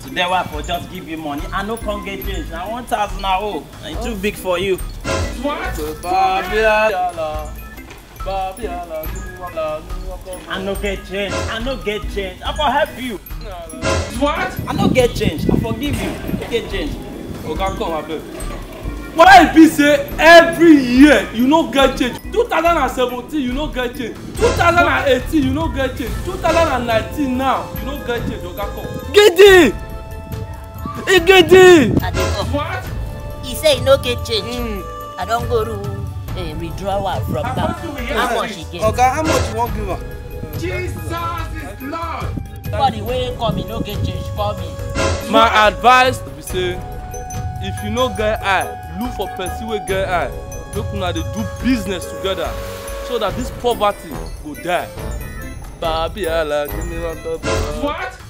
Today I for just give you money. I no can't get change. Now 1,000 now. Oh, it's too big for you. What? I no get change. I no get change. I for help you. What? I no get change. I forgive you. You get change. Okay, come abeg. Why e be say every year you no get change? 2017 you no get change. 2018 you no get change. 2019 now you no get change. Oga come. Gidi! Gidi! I dey come. What? He say he no get change. I don go do a withdrawal from bank. How much he get? Okay, how much you wan give her? Jesus is Lord. Somebody wey come he no get change for me. My advice be say if you no get eye, look for person wey get eye. Make una dey do business together so that this poverty go die. Babi ala, give me one cup. What?